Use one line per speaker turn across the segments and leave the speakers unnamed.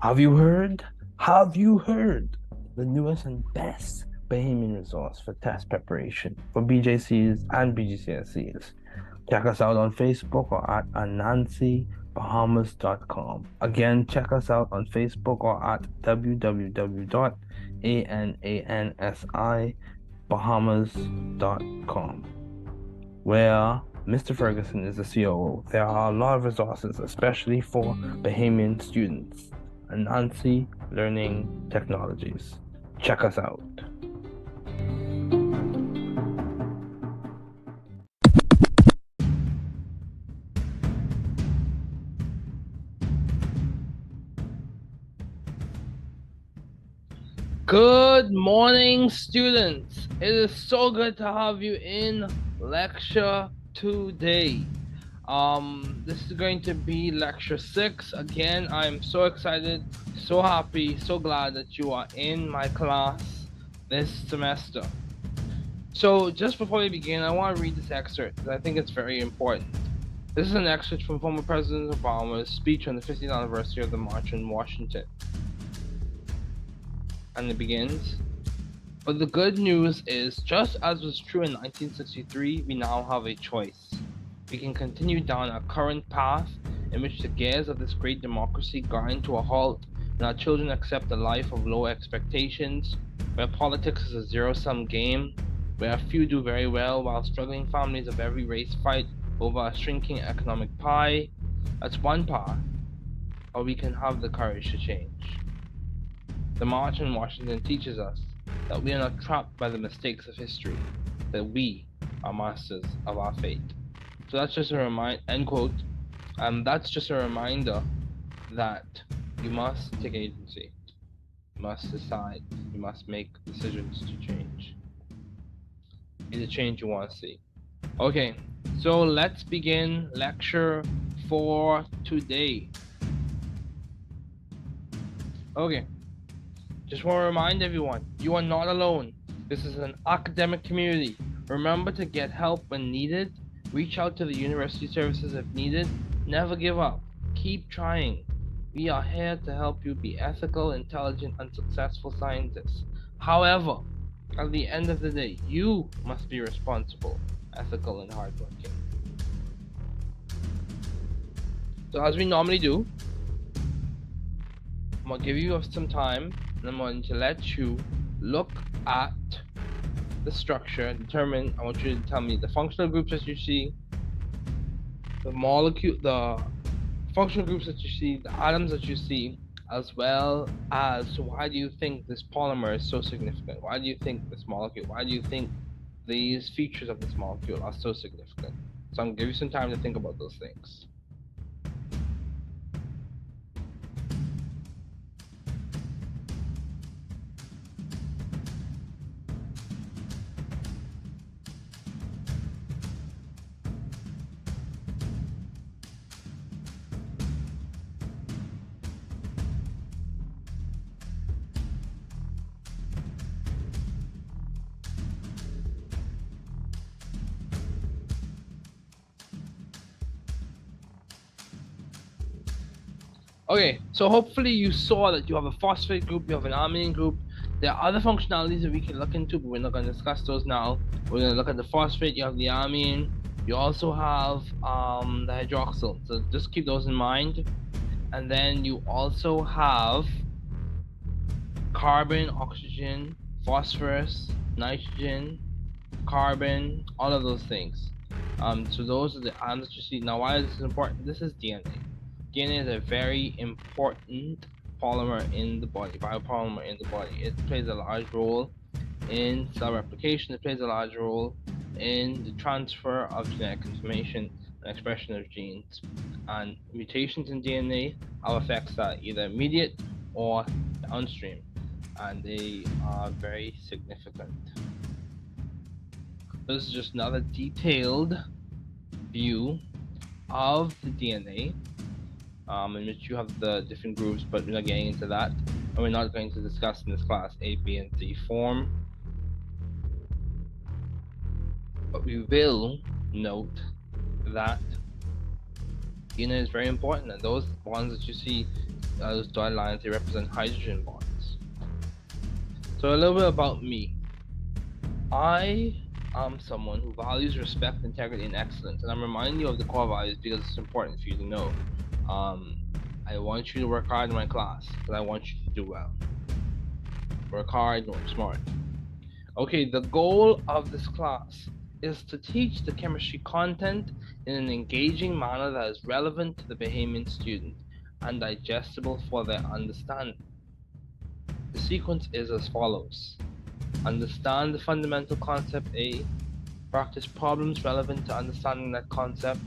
Have you heard? Have you heard? The newest and best Bahamian resource for test preparation for BJCs and BGCSEs. Check us out on Facebook or at anansibahamas.com. Again, check us out on Facebook or at www.anansibahamas.com, where Mr. Ferguson is the COO. There are a lot of resources, especially for Bahamian students. Anansi Learning Technologies. Check us out.
Good morning, students. It is so good to have you in lecture today. This is going to be lecture 6. Again, I'm so excited, so happy, so glad that you are in my class this semester. So just before we begin, I want to read this excerpt because I think it's very important. This is an excerpt from former President Obama's speech on the 50th anniversary of the March in Washington. And it begins, "But the good news is, just as was true in 1963, we now have a choice. We can continue down our current path in which the gears of this great democracy grind to a halt and our children accept a life of low expectations, where politics is a zero-sum game, where a few do very well while struggling families of every race fight over a shrinking economic pie. That's one path, or we can have the courage to change. The March in Washington teaches us that we are not trapped by the mistakes of history, that we are masters of our fate." So that's just a reminder, end quote. That's just a reminder that you must take agency. You must decide. You must make decisions to change. Be the change you want to see. Okay, so let's begin lecture for today. Okay. Just want to remind everyone, you are not alone. This is an academic community. Remember to get help when needed. Reach out to the university services if needed. Never give up. Keep trying. We are here to help you be ethical, intelligent, and successful scientists. However, at the end of the day, you must be responsible, ethical, and hardworking. So as we normally do, I'm going to give you some time and I'm going to let you look at the structure, determine, I want you to tell me the functional groups that you see, the functional groups that you see, the atoms that you see, as well as why do you think this polymer is so significant? Why do you think this molecule, why do you think these features of this molecule are so significant? So I'm going to give you some time to think about those things. Okay, so hopefully you saw that you have a phosphate group, you have an amine group. There are other functionalities that we can look into, but we're not going to discuss those now. We're going to look at the phosphate, you have the amine, you also have the hydroxyl. So just keep those in mind. And then you also have carbon, oxygen, phosphorus, nitrogen, carbon, all of those things. So those are the atoms that you see. Now, why is this important? This is DNA. DNA is a very important polymer in the body, biopolymer in the body. It plays a large role in cell replication. It plays a large role in the transfer of genetic information and expression of genes. And mutations in DNA have effects that are either immediate or downstream, and they are very significant. This is just another detailed view of the DNA, in which you have the different groups, but we're not getting into that, and we're not going to discuss in this class A, B, and C form. But we will note that DNA is very important, and those ones that you see those dotted lines, they represent hydrogen bonds. So a little bit about me. I am someone who values respect, integrity, and excellence, and I'm reminding you of the core values because it's important for you to know. I want you to work hard in my class because I want you to do well. Work hard, work smart. Okay, the goal of this class is to teach the chemistry content in an engaging manner that is relevant to the Bahamian student and digestible for their understanding. The sequence is as follows. Understand the fundamental concept A, practice problems relevant to understanding that concept,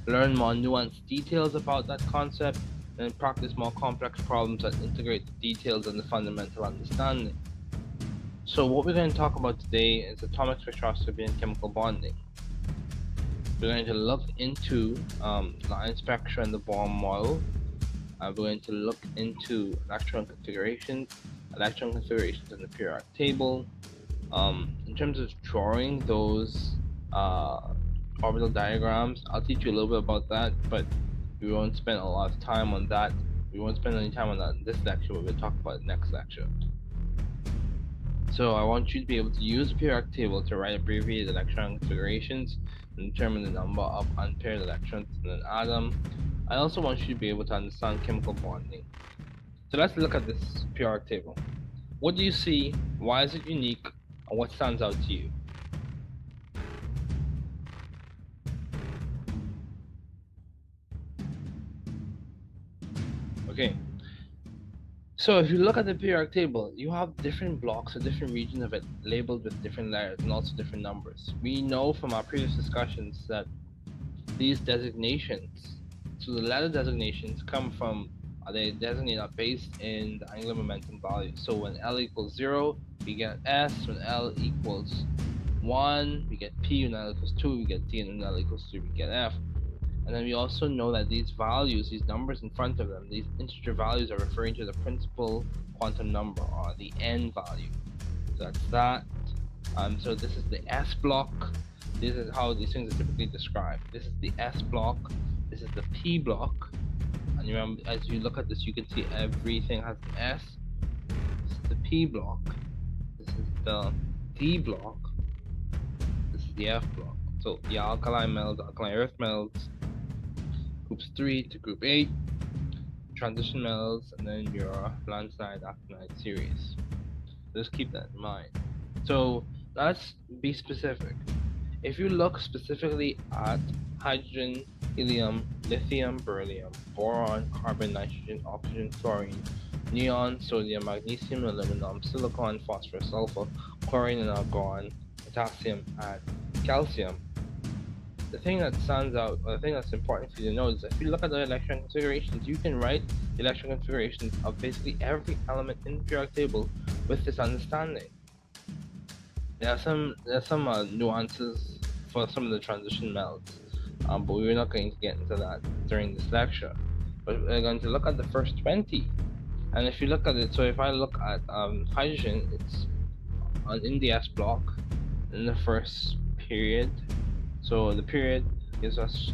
learn more nuanced details about that concept, and then practice more complex problems that integrate the details and the fundamental understanding. So what we're going to talk about today is atomic spectroscopy and chemical bonding. We're going to look into line spectra and the Bohr model. We're going to look into electron configurations in the periodic table. In terms of drawing those orbital diagrams, I'll teach you a little bit about that, but we won't spend a lot of time on that. We won't spend any time on that in this lecture, but we'll talk about it next lecture. So I want you to be able to use the periodic table to write abbreviated electron configurations and determine the number of unpaired electrons in an atom. I also want you to be able to understand chemical bonding. So let's look at this periodic table. What do you see? Why is it unique? And what stands out to you? Okay. So if you look at the periodic table, you have different blocks or different regions of it labeled with different letters and also different numbers. We know from our previous discussions that these designations, so the letter designations come from, they designate are based in the angular momentum value. So when L equals 0, we get S. When L equals 1, we get P. When L equals 2, we get D. And when L equals 3, we get F. And then we also know that these values, these numbers in front of them, these integer values are referring to the principal quantum number, or the N value. So that's that. So this is the S block. This is how these things are typically described. This is the S block. This is the P block. And remember, as you look at this, you can see everything has an S. This is the P block. This is the D block. This is the F block. So the alkali metals, alkaline earth metals, groups 3 to group 8, transition metals, and then your lanthanide actinide series. Just keep that in mind. So let's be specific. If you look specifically at hydrogen, helium, lithium, beryllium, boron, carbon, nitrogen, oxygen, fluorine, neon, sodium, magnesium, aluminum, silicon, phosphorus, sulfur, chlorine and argon, potassium, and calcium, the thing that stands out, or the thing that's important for you to know, is that if you look at the electron configurations, you can write the electron configurations of basically every element in the periodic table with this understanding. There are some nuances for some of the transition metals, but we're not going to get into that during this lecture. But we're going to look at the first 20. And if you look at it, so if I look at hydrogen, it's in the S block in the first period. So the period gives us,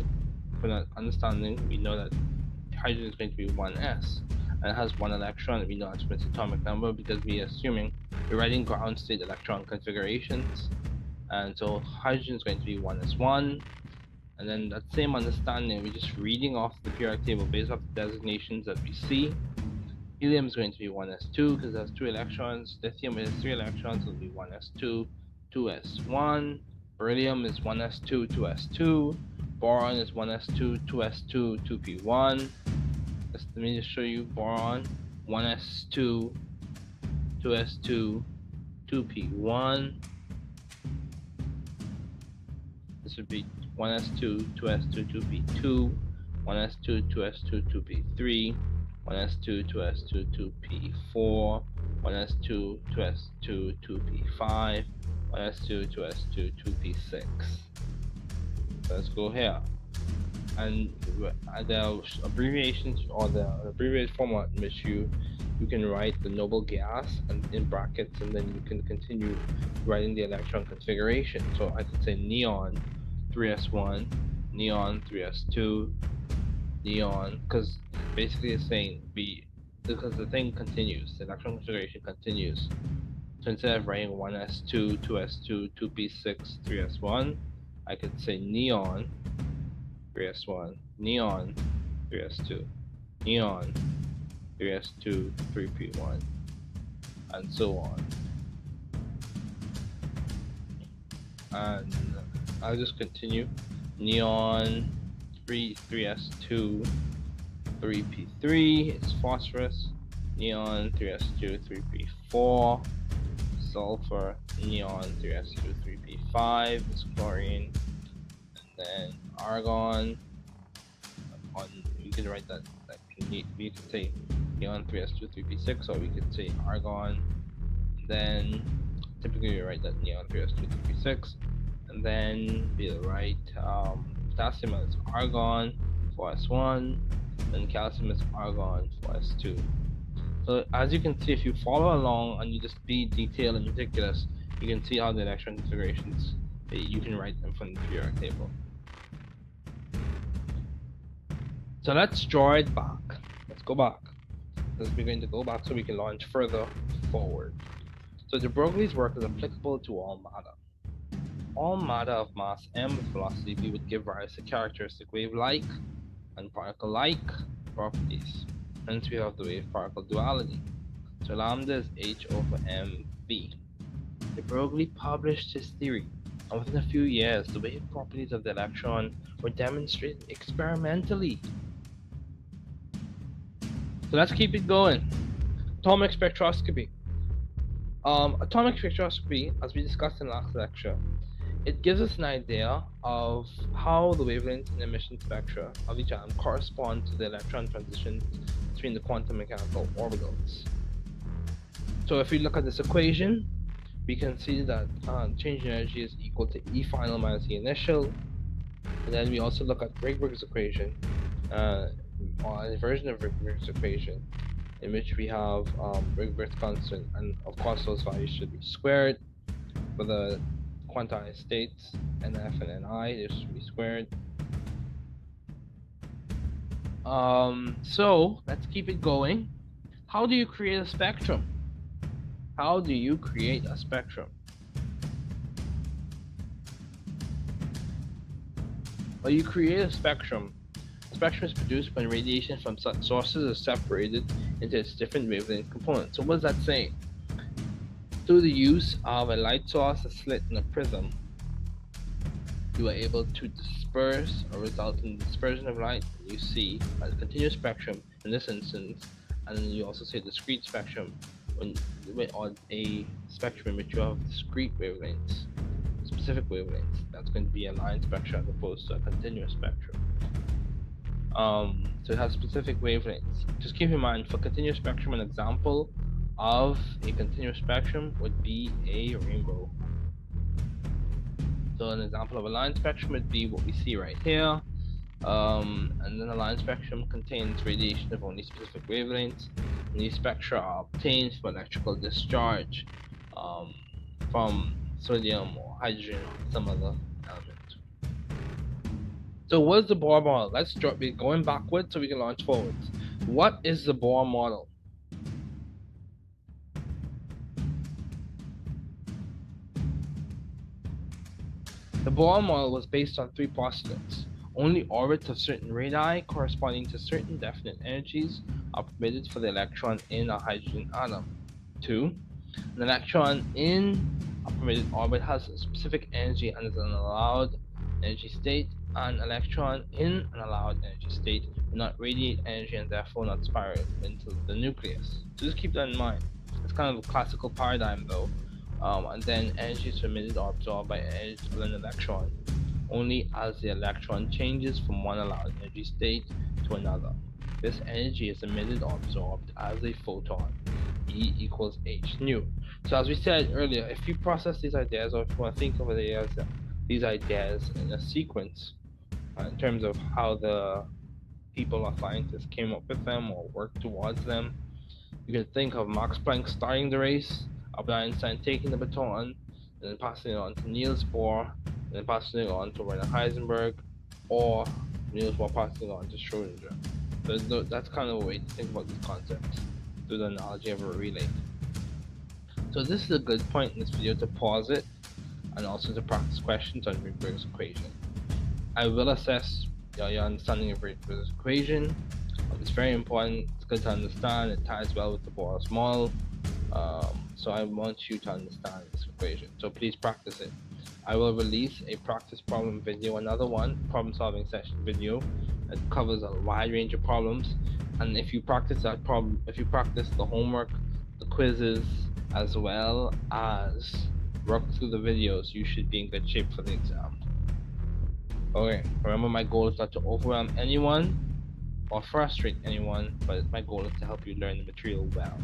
for that understanding, we know that hydrogen is going to be 1s, and it has 1 electron, and we know that's its atomic number because we're assuming we're writing ground state electron configurations, and so hydrogen is going to be 1s1, and then that same understanding, we're just reading off the periodic table based off the designations that we see. Helium is going to be 1s2 because it has 2 electrons, lithium has 3 electrons, so it'll be 1s2, 2s1, beryllium is 1s2, 2s2, boron is 1s2, 2s2, 2p1. Let me just show you boron, 1s2, 2s2, 2p1. This would be 1s2, 2s2, 2p2, 1s2, 2s2, 2p3, 1s2, 2s2, 2p4, 1s2, 2s2, 2p5, 1s2, 2s2, 2p6. So let's go here. And the abbreviations, or the abbreviated format in which you can write the noble gas and in brackets, and then you can continue writing the electron configuration. So I could say neon 3s1, neon 3s2, neon, because basically it's saying because the thing continues, the electron configuration continues. So instead of writing 1s2, 2s2, 2p6, 3s1, I could say neon 3s1, neon 3s2, neon 3s2, 3p1, and so on. And I'll just continue. Neon 3s2, 3p3 is phosphorus. Neon 3s2, 3p4, sulfur. Neon 3s2, 3p5 is chlorine. And then argon. You can write that. We could say neon 3s2, 3p6, or we could say argon. Then typically we write that neon 3s2, 3p6. And then we'll write potassium as argon 4s1, and calcium is argon 4s2. So as you can see, if you follow along and you just be detailed and meticulous, you can see how the electron configurations, you can write them from the periodic table. So let's draw it back. Let's go back. Because we're going to go back so we can launch further forward. So de Broglie's work is applicable to all matter. All matter of mass m with velocity v would give rise to characteristic wave-like and particle-like properties. Hence we have the wave-particle duality. So lambda is h over mv. De Broglie published his theory, and within a few years, the wave properties of the electron were demonstrated experimentally. So let's keep it going. Atomic spectroscopy. Atomic spectroscopy, as we discussed in last lecture, it gives us an idea of how the wavelength and emission spectra of each atom correspond to the electron transitions between the quantum mechanical orbitals. So if we look at this equation, we can see that change in energy is equal to E final minus E initial. And then we also look at Rydberg's equation, or a version of Rydberg's equation, in which we have Rydberg's constant, and of course those values should be squared. For the quantized states, NF and NI, this should be squared. So let's keep it going. How do you create a spectrum? How do you create a spectrum? Well, you create a spectrum. A spectrum is produced when radiation from such sources is separated into its different wavelength components. So what does that say? Through the use of a light source, a slit, and a prism, you are able to disperse or result in dispersion of light. You see a continuous spectrum in this instance, and then you also see a discrete spectrum, or a spectrum in which you have discrete wavelengths, specific wavelengths. That's going to be a line spectrum as opposed to a continuous spectrum. So it has specific wavelengths. Just keep in mind, for continuous spectrum, an example of a continuous spectrum would be a rainbow. So an example of a line spectrum would be what we see right here. And then a line spectrum contains radiation of only specific wavelengths. And these spectra are obtained from electrical discharge from sodium or hydrogen or some other element. So what is the Bohr model? Let's be going backwards so we can launch forwards. What is the Bohr model? The Bohr model was based on three postulates. Only orbits of certain radii corresponding to certain definite energies are permitted for the electron in a hydrogen atom. 2. An electron in a permitted orbit has a specific energy and is an allowed energy state. An electron in an allowed energy state will not radiate energy and therefore not spiral into the nucleus. So just keep that in mind. It's kind of a classical paradigm though. And then energy is emitted or absorbed by an electron only as the electron changes from one allowed energy state to another. This energy is emitted or absorbed as a photon. E equals h nu. So as we said earlier, if you process these ideas, or if you want to think of these ideas in a sequence, in terms of how the people or scientists came up with them or worked towards them, you can think of Max Planck starting the race, Albert Einstein taking the baton, and then passing it on to Niels Bohr, and then passing it on to Werner Heisenberg, or Niels Bohr passing it on to Schrödinger. So that's kind of a way to think about these concepts through the analogy of a relay. So this is a good point in this video to pause it and also to practice questions on Rydberg's equation. I will assess your understanding of Rydberg's equation. It's very important. It's good to understand. It ties well with the Bohr's model. So I want you to understand this equation. So please practice it. I will release a practice problem video, another one, problem solving session video that covers a wide range of problems. And if you practice that problem, if you practice the homework, the quizzes, as well as work through the videos, you should be in good shape for the exam. Okay, remember my goal is not to overwhelm anyone or frustrate anyone, but my goal is to help you learn the material well.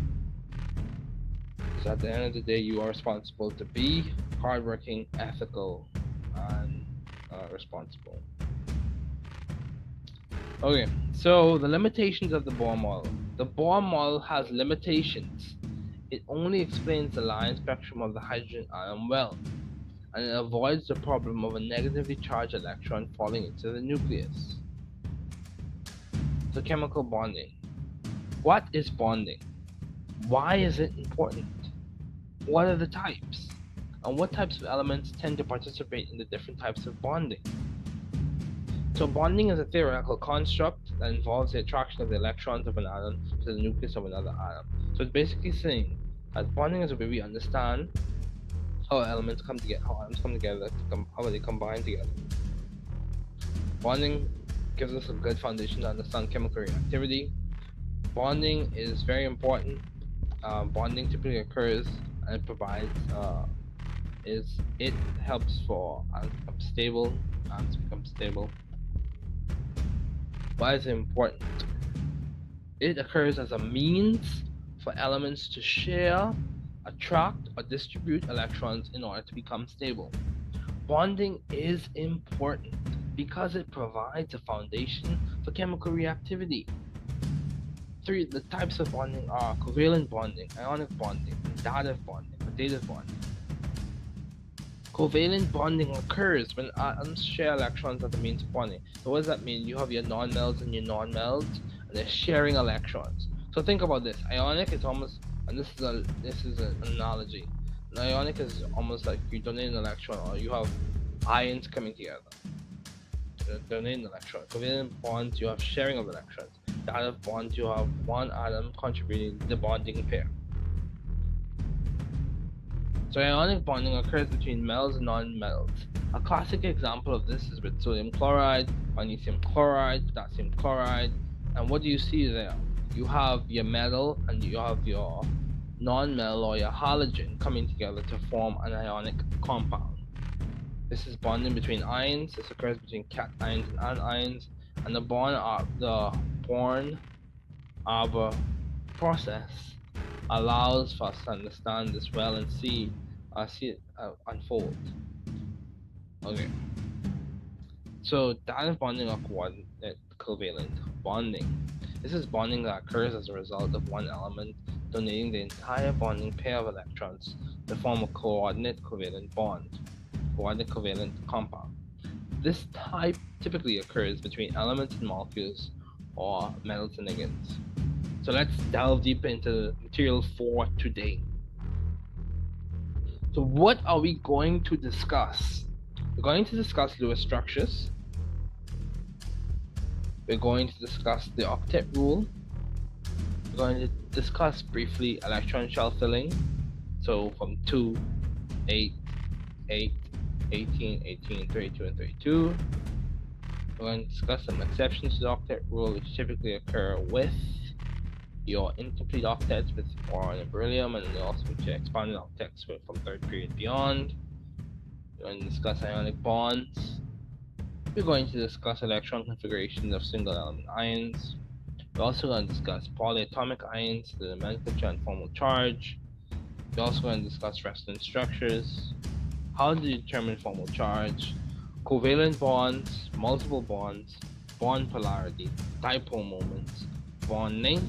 Because at the end of the day, you are responsible to be hardworking, ethical, and responsible. Okay, so the limitations of the Bohr model. The Bohr model has limitations. It only explains the line spectrum of the hydrogen atom well, and it avoids the problem of a negatively charged electron falling into the nucleus. So chemical bonding. What is bonding? Why is it important? What are the types? And what types of elements tend to participate in the different types of bonding? So bonding is a theoretical construct that involves the attraction of the electrons of an atom to the nucleus of another atom. So it's basically saying that bonding is a way we understand how elements come together, how atoms come together, how they combine together. Bonding gives us a good foundation to understand chemical reactivity. Bonding is very important. Bonding typically occurs and it provides, it helps for atoms to become stable. Why is it important? It occurs as a means for elements to share, attract, or distribute electrons in order to become stable. Bonding is important because it provides a foundation for chemical reactivity. The types of bonding are covalent bonding, ionic bonding, dative bonding, or dative bonding. Covalent bonding occurs when atoms share electrons as the means of bonding. So what does that mean? You have your non-melds and your non-melds, and they're sharing electrons. So think about this. Ionic is almost, and this is an analogy. An ionic is almost like you donate an electron, or you have ions coming together. Donate an electron. Covalent bonds, you have sharing of electrons. Dative bonds, you have one atom contributing to the bonding pair. So ionic bonding occurs between metals and non-metals. A classic example of this is with sodium chloride, magnesium chloride, potassium chloride. And what do you see there? You have your metal and you have your non-metal or your halogen coming together to form an ionic compound. This is bonding between ions. This occurs between cations and anions, and the Born-Haber process allows for us to understand this well and see it unfold. Okay. So dative bonding or covalent bonding. This is bonding that occurs as a result of one element donating the entire bonding pair of electrons to form a coordinate covalent bond, coordinate covalent compound. This type typically occurs between elements and molecules or metals and ligands. So let's delve deeper into the material for today. So what are we going to discuss? We're going to discuss Lewis structures. We're going to discuss the octet rule. We're going to discuss briefly electron shell filling. So from 2, 8, 8, 18, 18, 32, and 32. We're going to discuss some exceptions to the octet rule, which typically occur with your incomplete octets with boron and beryllium, and also with your expanded octets from third period beyond. We're going to discuss ionic bonds. We're going to discuss electron configurations of single element ions. We're also going to discuss polyatomic ions, the nomenclature and formal charge. We're also going to discuss resonance structures, how to determine formal charge, covalent bonds, multiple bonds, bond polarity, dipole moments, bond length,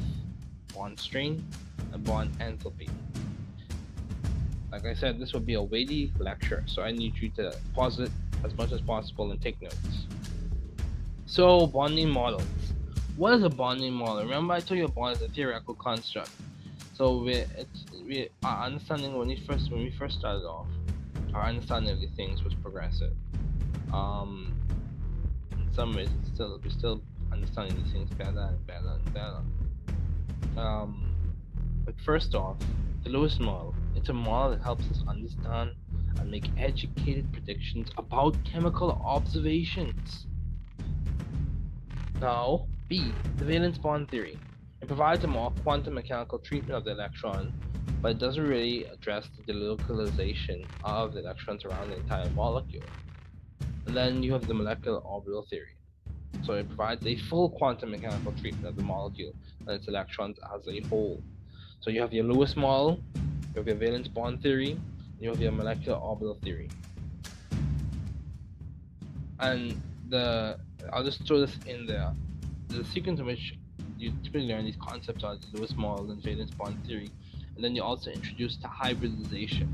bond strength, and bond enthalpy. Like I said, this will be a weighty lecture, so I need you to pause it as much as possible and take notes. So, bonding models. what is a bonding model? Remember I told you a bond is a theoretical construct. So our understanding when we first started off, our understanding of these things was progressive. In some ways, we're still understanding these things better and better and better. But first off, the Lewis model. It's a model that helps us understand and make educated predictions about chemical observations. Now, B, the valence bond theory. It provides a more quantum mechanical treatment of the electron, but it doesn't really address the delocalization of the electrons around the entire molecule. And then you have the molecular orbital theory. So it provides a full quantum mechanical treatment of the molecule and its electrons as a whole. So you have your Lewis model, you have your valence bond theory, and you have your molecular orbital theory. And I'll just throw this in there. The sequence in which you typically learn these concepts are the Lewis model and valence bond theory, and then you also introduce to hybridization,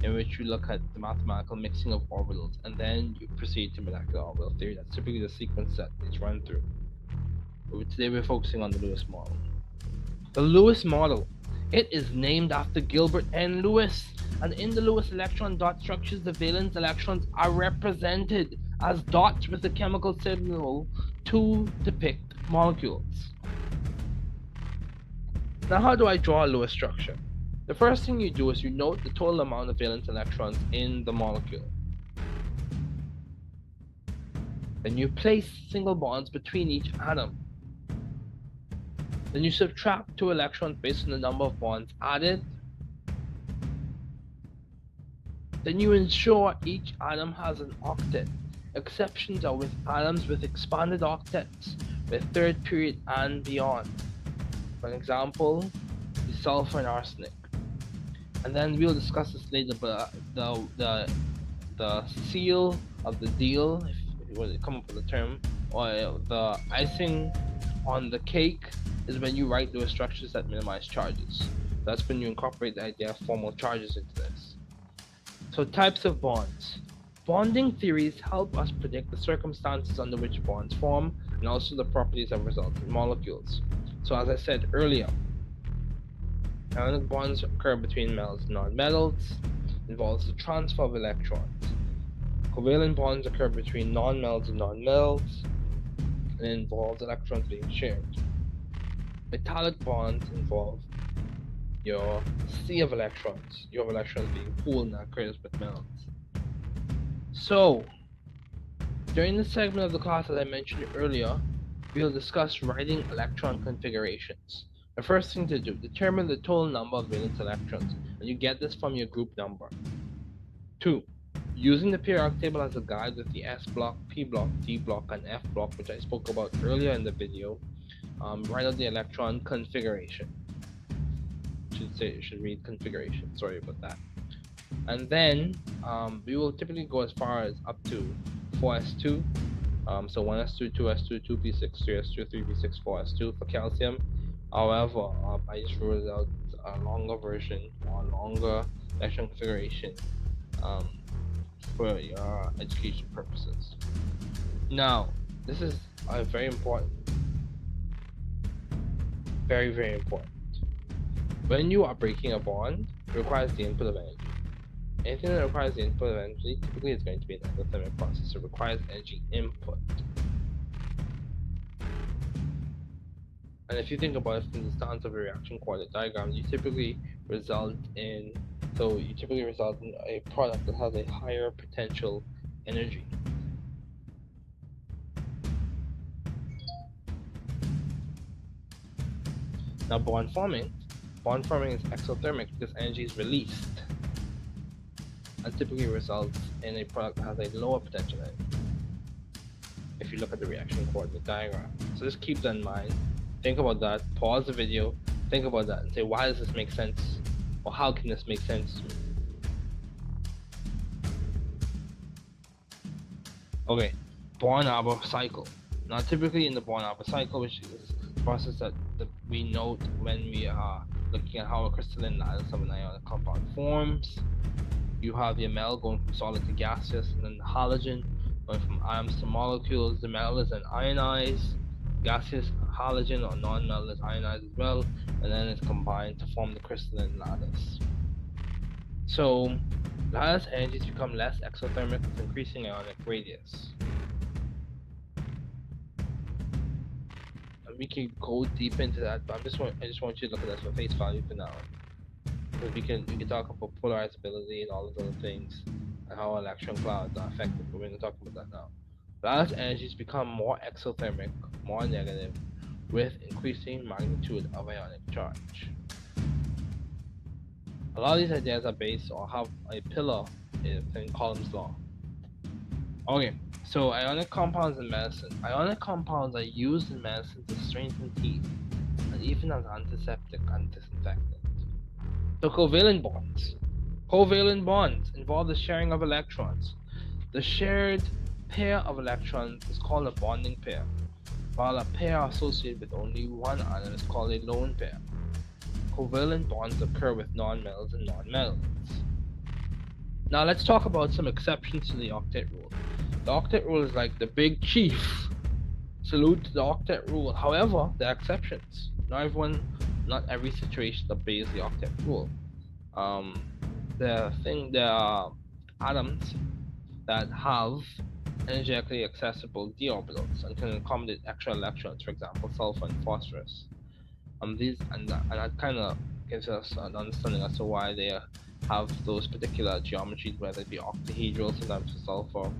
in which you look at the mathematical mixing of orbitals, and then you proceed to molecular orbital theory. That's typically the sequence that is run through. But today we're focusing on the Lewis model. The Lewis model. It is named after Gilbert N. Lewis, and in the Lewis electron dot structures, the valence electrons are represented as dots with a chemical signal to depict molecules. Now, how do I draw a Lewis structure? The first thing you do is you note the total amount of valence electrons in the molecule. Then you place single bonds between each atom. Then you subtract 2 electrons based on the number of bonds added. Then you ensure each atom has an octet. Exceptions are with atoms with expanded octets, with third period and beyond. For example, the sulfur and arsenic. And then we'll discuss this later, but the seal of the deal, if you want to come up with a term, or the icing on the cake, is when you write Lewis structures that minimize charges. That's when you incorporate the idea of formal charges into this. So types of bonds. Bonding theories help us predict the circumstances under which bonds form and also the properties that result in molecules. So as I said earlier, ionic bonds occur between metals and nonmetals, involves the transfer of electrons. Covalent bonds occur between nonmetals and nonmetals, and involves electrons being shared. Metallic bonds involve your sea of electrons. You have electrons being pooled, and that occurs with metals. So, during this segment of the class, as I mentioned earlier, we'll discuss writing electron configurations. The first thing to do, determine the total number of valence electrons, and you get this from your group number. 2. Using the periodic table as a guide with the S block, P block, D block, and F block, which I spoke about earlier in the video, write out the electron configuration. It should read configuration, sorry about that. And then we will typically go as far as up to 4s2. So 1s2, 2s2, 2p6, 3s2, 3p6, 4s2 for calcium. However, I just ruled out a longer version or longer electron configuration for your education purposes. Now, this is very important. Very, very important. When you are breaking a bond, it requires the input of energy. Anything that requires the input of energy, typically it's going to be an endothermic process. It requires energy input. And if you think about it from the stance of a reaction coordinate diagram, you typically result in a product that has a higher potential energy. Now bond forming is exothermic because energy is released, and typically results in a product that has a lower potential energy if you look at the reaction coordinate diagram. So just keep that in mind. Think about that, pause the video, think about that, and say, why does this make sense? Or how can this make sense to me? Okay, Born-Haber cycle. Now typically in the Born-Haber cycle, which is the process that we note when we are looking at how a crystalline lattice of an ionic compound forms, you have your metal going from solid to gaseous, and then the halogen going from atoms to molecules. The metal is then ionized, gaseous halogen or non-metal is ionized as well, and then it's combined to form the crystalline lattice. So lattice energies become less exothermic with increasing ionic radius. And we can go deep into that, but I just want you to look at this for face value for now. Because we can talk about polarizability and all of those things and how electron clouds are affected, but we're going to talk about that now. Lattice energies become more exothermic, more negative, with increasing magnitude of ionic charge. A lot of these ideas are based or have a pillar in Coulomb's law. Okay, so ionic compounds in medicine. Ionic compounds are used in medicine to strengthen teeth and even as antiseptic and disinfectant. So covalent bonds. Covalent bonds involve the sharing of electrons. The shared pair of electrons is called a bonding pair, while a pair associated with only one atom is called a lone pair. Covalent bonds occur with nonmetals and nonmetals. Now let's talk about some exceptions to the octet rule. The octet rule is like the big chief. Salute to the octet rule. However, there are exceptions. Not every situation obeys the octet rule. There are atoms that have energetically accessible d orbitals and can accommodate extra electrons, for example, sulfur and phosphorus. That kind of gives us an understanding as to why they have those particular geometries, whether it be octahedral, sometimes for sulfur,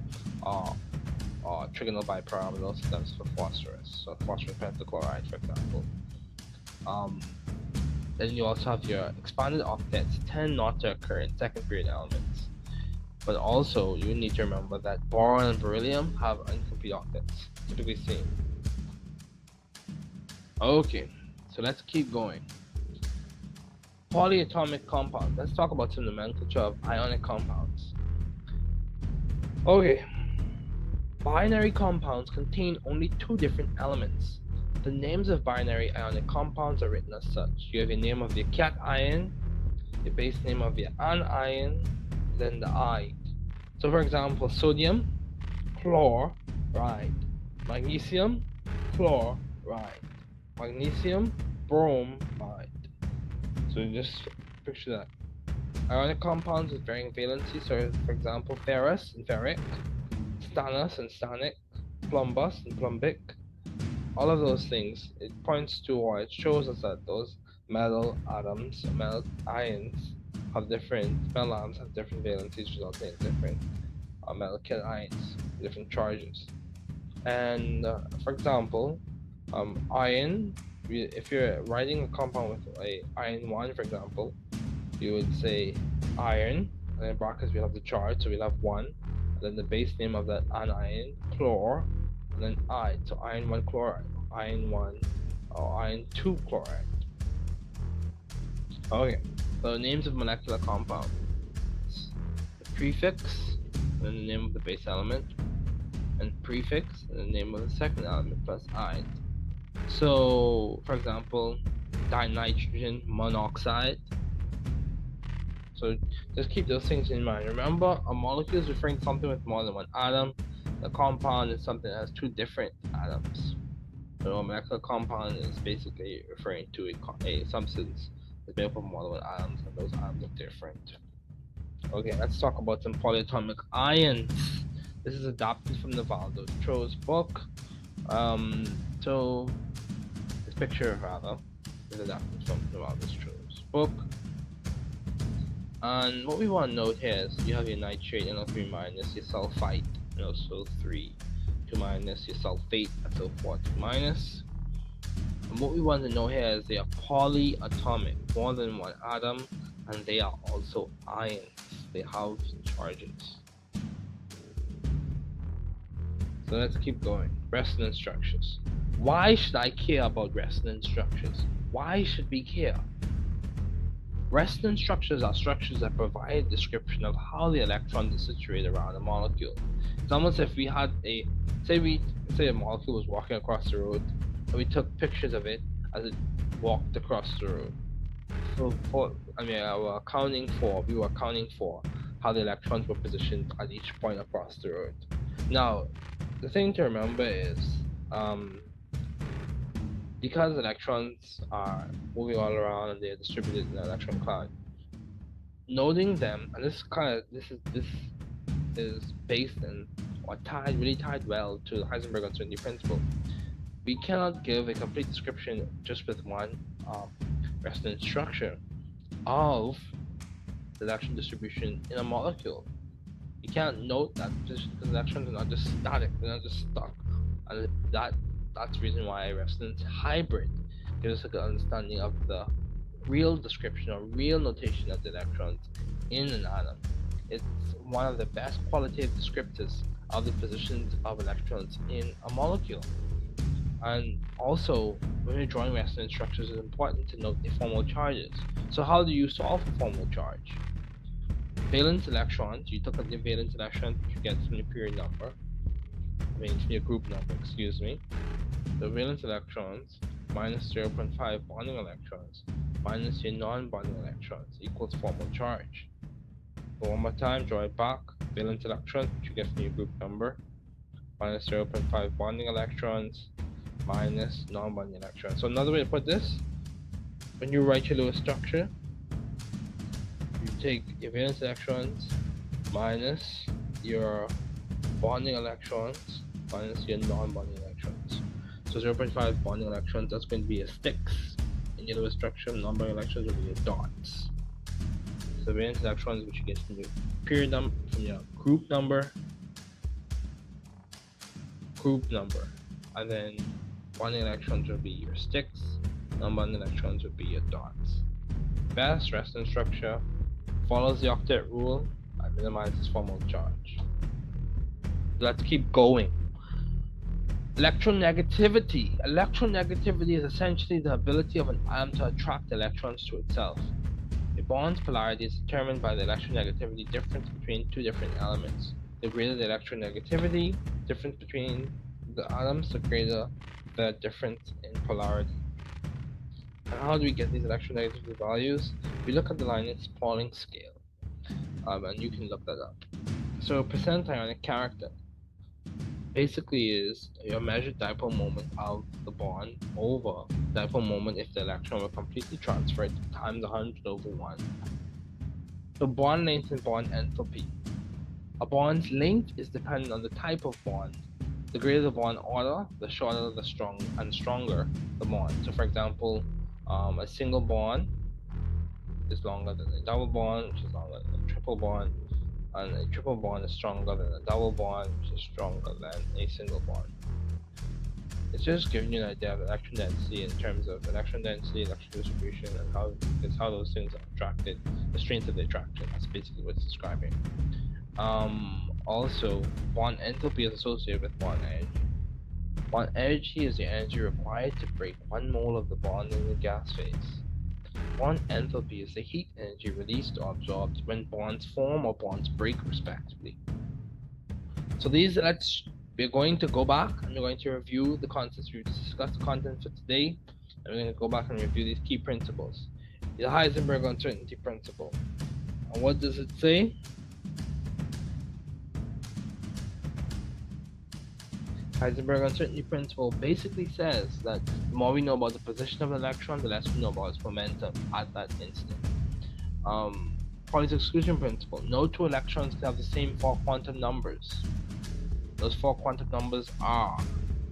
or trigonal bipyramidal, sometimes for phosphorus. So phosphorus pentachloride, for example. Then you also have your expanded octets tend not to occur in second period elements. But also, you need to remember that boron and beryllium have incomplete octets, typically seen. Okay, so let's keep going. Polyatomic compounds. Let's talk about some nomenclature of ionic compounds. Okay, binary compounds contain only two different elements. The names of binary ionic compounds are written as such. You have your name of your cation, your base name of your anion, then the I. So for example, sodium, chloride, magnesium, chloride, magnesium, bromide. So just picture that. Ionic compounds with varying valency, so for example, ferrous and ferric, stannous and stannic, plumbous and plumbic. All of those things, it points to or it shows us that those metal atoms, metal ions have different valencies, resulting in different metal cations, different charges. And for example, iron, if you're writing a compound with a iron 1, for example, you would say iron, and in brackets we have the charge, so we'll have 1, and then the base name of that anion, chlor, and then I, so iron 1 chloride, iron 1, or iron 2 chloride. Okay, so names of molecular compounds. The prefix, and then the name of the base element, and prefix, and the name of the second element, plus I. So, for example, dinitrogen monoxide. So just keep those things in mind. Remember, a molecule is referring to something with more than one atom. The compound is something that has two different atoms. So a molecular compound is basically referring to a substance that's made up of more than one atoms, and those atoms are different. Okay, let's talk about some polyatomic ions. This is adapted from Navaldo Tro's book. So this picture rather is adapted from Navaldo Tro's book. And what we want to note here is you have your nitrate, NO3 minus, your sulfite, NO3, 2 minus, your sulfate, SO4, 2 minus. And what we want to know here is they are polyatomic, more than one atom, and they are also ions. They have charges. So let's keep going. Resonance structures. Why should I care about resonance structures? Why should we care? Resonance structures are structures that provide a description of how the electrons are situated around a molecule. It's almost if we had say a molecule was walking across the road, and we took pictures of it as it walked across the road. So we were accounting for how the electrons were positioned at each point across the road. Now, the thing to remember is Because electrons are moving all around and they're distributed in the electron cloud, noting them, and this is based in or really tied well to the Heisenberg uncertainty principle. We cannot give a complete description just with one resonance structure of the electron distribution in a molecule. You can't note that just because electrons are not just static, they're not just stuck. And that's the reason why a resonance hybrid gives us a good understanding of the real description or real notation of the electrons in an atom. It's one of the best qualitative descriptors of the positions of electrons in a molecule. And also, when you're drawing resonance structures, it's important to note the formal charges. So how do you solve for formal charge? Valence electrons, you look at the valence electrons which you get from your period number, from your group number, excuse me. The valence electrons minus 0.5 bonding electrons minus your non-bonding electrons equals formal charge. So one more time, draw it back. Valence electrons, which you get from your group number, minus 0.5 bonding electrons minus non-bonding electrons. So another way to put this, when you write your Lewis structure, you take your valence electrons minus your bonding electrons minus your non-bonding electrons. So 0.5 bonding electrons, that's going to be your sticks in your Lewis structure. Non-bonding electrons will be your dots. So valence electrons, which you get from your period number, from your group number, and then bonding electrons will be your sticks, non-bonding electrons will be your dots. Best resonance structure follows the octet rule and minimizes formal charge. Let's keep going. Electronegativity. Electronegativity is essentially the ability of an atom to attract electrons to itself. A bond's polarity is determined by the electronegativity difference between two different elements. The greater the electronegativity difference between the atoms, the greater the difference in polarity. And how do we get these electronegativity values? We look at the Linus-Pauling scale, and you can look that up. So percent ionic character basically is your measured dipole moment of the bond over dipole moment if the electron were completely transferred times 100/1. So bond length and bond enthalpy. A bond's length is dependent on the type of bond. The greater the bond order, the shorter the stronger the bond. So for example, a single bond is longer than a double bond, which is longer than a triple bond, and a triple bond is stronger than a double bond, which is stronger than a single bond. It's just giving you an idea of electron density in terms of electron density, electron distribution, and how those things are attracted, the strength of the attraction. That's basically what it's describing. Also, bond enthalpy is associated with bond energy. Bond energy is the energy required to break 1 mole of the bond in the gas phase. Bond enthalpy is the heat energy released or absorbed when bonds form or bonds break, respectively. So we're going to go back and we're going to review the concepts. We've discussed the content for today, and we're going to go back and review these key principles. The Heisenberg uncertainty principle. And what does it say? Heisenberg uncertainty principle basically says that the more we know about the position of an electron, the less we know about its momentum at that instant. Pauli's exclusion principle. No two electrons can have the same 4 quantum numbers. Those 4 quantum numbers are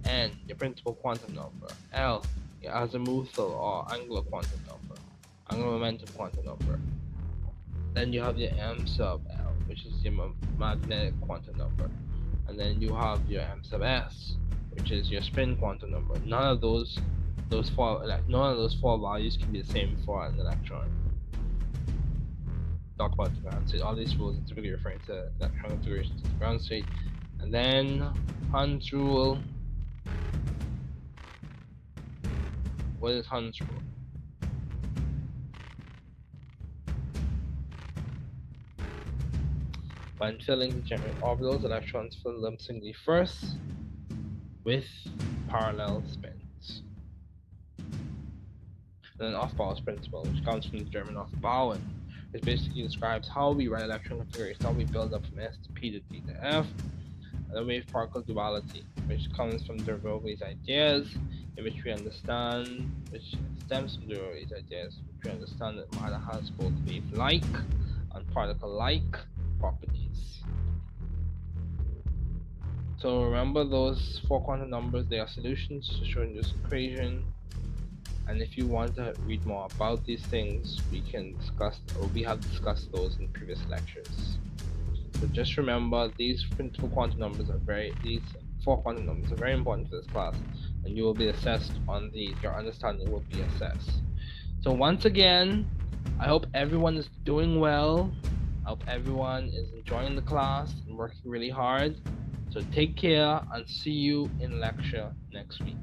N, your principal quantum number, L, your azimuthal or angular quantum number, angular momentum quantum number. Then you have your M sub L, which is your magnetic quantum number. And then you have your M sub S, which is your spin quantum number. None of those four values can be the same for an electron. Talk about the ground state. All these rules are typically referring to electron configurations of the ground state. And then Hund's rule. What is Hund's rule? When filling the general orbitals, electrons fill them singly first with parallel spins. And then Aufbauer's principle, which comes from the German Aufbauen, which basically describes how we write electron configuration, how we build up from S to P to D to F. and the wave particle duality, which comes from de Broglie's ideas, in which we understand, which stems from de Broglie's ideas, which we understand that matter has both wave-like and particle-like properties. So remember those four quantum numbers, they are solutions to showing this equation. And if you want to read more about these things, we have discussed those in previous lectures. So just remember, these four quantum numbers are very important for this class, and you will be assessed on these. Your understanding will be assessed. So once again, I hope everyone is doing well. I hope everyone is enjoying the class and working really hard. So take care and see you in lecture next week.